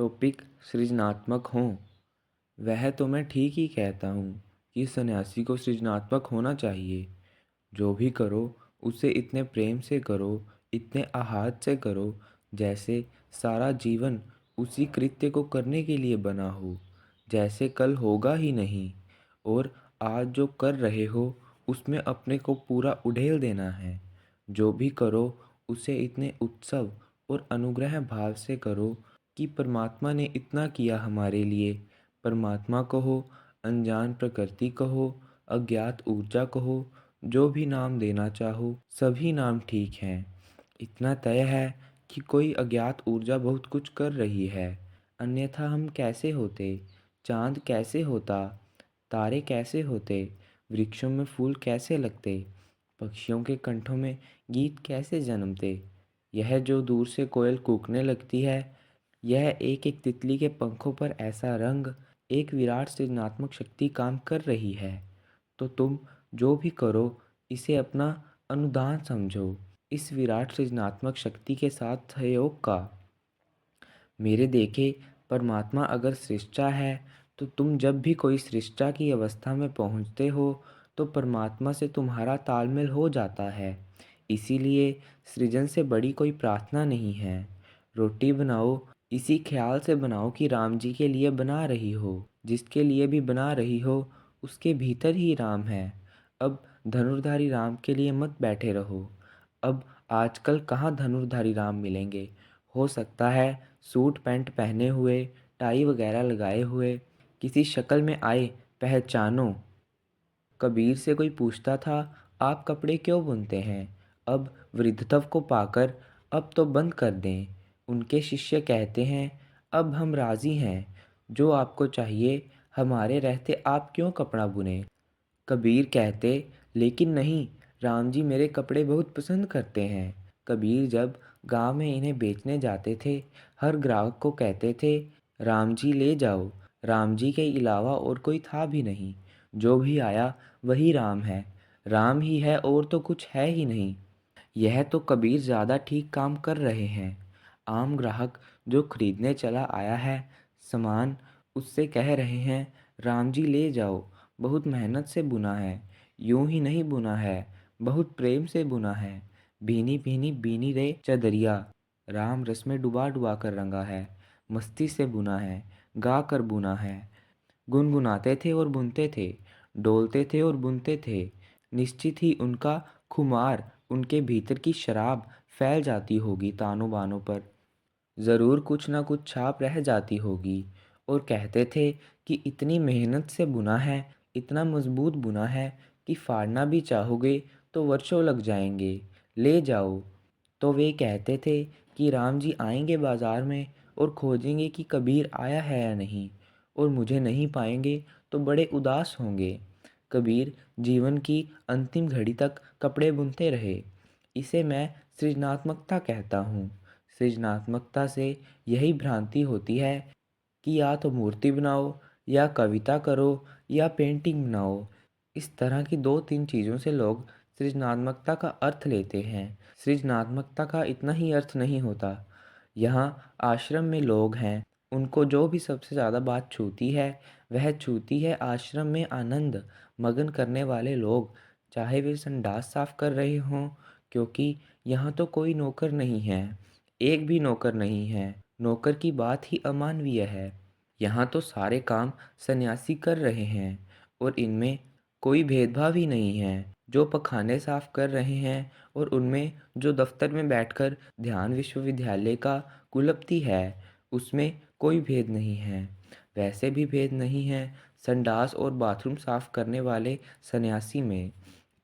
Topic सृजनात्मक हों। वह तो मैं ठीक ही कहता हूँ कि सन्यासी को सृजनात्मक होना चाहिए। जो भी करो उसे इतने प्रेम से करो, इतने आहत से करो जैसे सारा जीवन उसी कृत्य को करने के लिए बना हो, जैसे कल होगा ही नहीं। और आज जो कर रहे हो उसमें अपने को पूरा उड़ेल देना है। जो भी करो उसे इतने उत्सव और अनुग्रह भाव से करो कि परमात्मा ने इतना किया हमारे लिए। परमात्मा कहो, अनजान प्रकृति कहो, अज्ञात ऊर्जा कहो, जो भी नाम देना चाहो सभी नाम ठीक हैं। इतना तय है कि कोई अज्ञात ऊर्जा बहुत कुछ कर रही है, अन्यथा हम कैसे होते, चांद कैसे होता, तारे कैसे होते, वृक्षों में फूल कैसे लगते, पक्षियों के कंठों में गीत कैसे जन्मते। यह जो दूर से कोयल कूकने लगती है, यह एक एक तितली के पंखों पर ऐसा रंग, एक विराट सृजनात्मक शक्ति काम कर रही है। तो तुम जो भी करो इसे अपना अनुदान समझो, इस विराट सृजनात्मक शक्ति के साथ सहयोग का। मेरे देखे परमात्मा अगर सृष्टा है तो तुम जब भी कोई सृष्टा की अवस्था में पहुंचते हो तो परमात्मा से तुम्हारा तालमेल हो जाता है। इसीलिए सृजन से बड़ी कोई प्रार्थना नहीं है। रोटी बनाओ इसी ख्याल से बनाओ कि राम जी के लिए बना रही हो, जिसके लिए भी बना रही हो उसके भीतर ही राम है। अब धनुर्धारी राम के लिए मत बैठे रहो। अब आजकल कहाँ धनुर्धारी राम मिलेंगे। हो सकता है सूट पैंट पहने हुए, टाई वगैरह लगाए हुए किसी शक्ल में आए, पहचानो। कबीर से कोई पूछता था, आप कपड़े क्यों बुनते हैं? अब वृद्धत्व को पाकर अब तो बंद कर दें। उनके शिष्य कहते हैं, अब हम राज़ी हैं, जो आपको चाहिए हमारे रहते आप क्यों कपड़ा बुने। कबीर कहते, लेकिन नहीं, राम जी मेरे कपड़े बहुत पसंद करते हैं। कबीर जब गांव में इन्हें बेचने जाते थे, हर ग्राहक को कहते थे, राम जी ले जाओ। राम जी के अलावा और कोई था भी नहीं। जो भी आया वही राम है, राम ही है और तो कुछ है ही नहीं। यह तो कबीर ज़्यादा ठीक काम कर रहे हैं। आम ग्राहक जो खरीदने चला आया है सामान, उससे कह रहे हैं, राम जी ले जाओ, बहुत मेहनत से बुना है, यूं ही नहीं बुना है, बहुत प्रेम से बुना है। भीनी भीनी बीनी रे चदरिया, राम रस में डुबा डुबा कर रंगा है, मस्ती से बुना है, गा कर बुना है। गुनगुनाते थे और बुनते थे, डोलते थे और बुनते थे। निश्चित ही उनका खुमार, उनके भीतर की शराब फैल जाती होगी तानों बानों पर। ज़रूर कुछ ना कुछ छाप रह जाती होगी। और कहते थे कि इतनी मेहनत से बुना है, इतना मजबूत बुना है कि फाड़ना भी चाहोगे तो वर्षों लग जाएंगे, ले जाओ। तो वे कहते थे कि राम जी आएंगे बाजार में और खोजेंगे कि कबीर आया है या नहीं, और मुझे नहीं पाएंगे तो बड़े उदास होंगे। कबीर जीवन की अंतिम घड़ी तक कपड़े बुनते रहे। इसे मैं सृजनात्मकता कहता हूँ। सृजनात्मकता से यही भ्रांति होती है कि या तो मूर्ति बनाओ, या कविता करो, या पेंटिंग बनाओ। इस तरह की दो तीन चीज़ों से लोग सृजनात्मकता का अर्थ लेते हैं। सृजनात्मकता का इतना ही अर्थ नहीं होता। यहाँ आश्रम में लोग हैं, उनको जो भी सबसे ज़्यादा बात छूती है वह छूती है आश्रम में आनंद मगन करने वाले लोग, चाहे वे संडास साफ कर रहे हों। क्योंकि यहाँ तो कोई नौकर नहीं है, एक भी नौकर नहीं है। नौकर की बात ही अमानवीय है। यहाँ तो सारे काम सन्यासी कर रहे हैं, और इनमें कोई भेदभाव ही नहीं है। जो पखाने साफ कर रहे हैं और उनमें जो दफ्तर में बैठकर ध्यान विश्वविद्यालय का कुलपति है, उसमें कोई भेद नहीं है। वैसे भी भेद नहीं है संडास और बाथरूम साफ करने वाले सन्यासी में।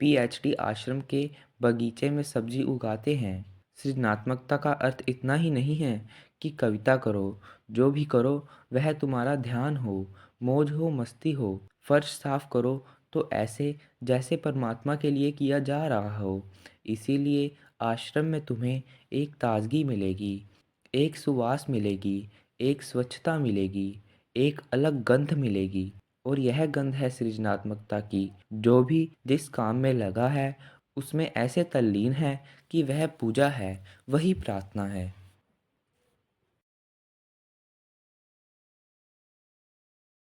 पीएचडी आश्रम के बगीचे में सब्जी उगाते हैं। सृजनात्मकता का अर्थ इतना ही नहीं है कि कविता करो, जो भी करो वह तुम्हारा ध्यान हो, मौज हो, मस्ती हो। फर्श साफ करो तो ऐसे जैसे परमात्मा के लिए किया जा रहा हो। इसीलिए आश्रम में तुम्हें एक ताजगी मिलेगी, एक सुवास मिलेगी, एक स्वच्छता मिलेगी, एक अलग गंध मिलेगी। और यह गंध है सृजनात्मकता की। जो भी जिस काम में लगा है उसमें ऐसे तल्लीन है कि वह पूजा है, वही प्रार्थना है।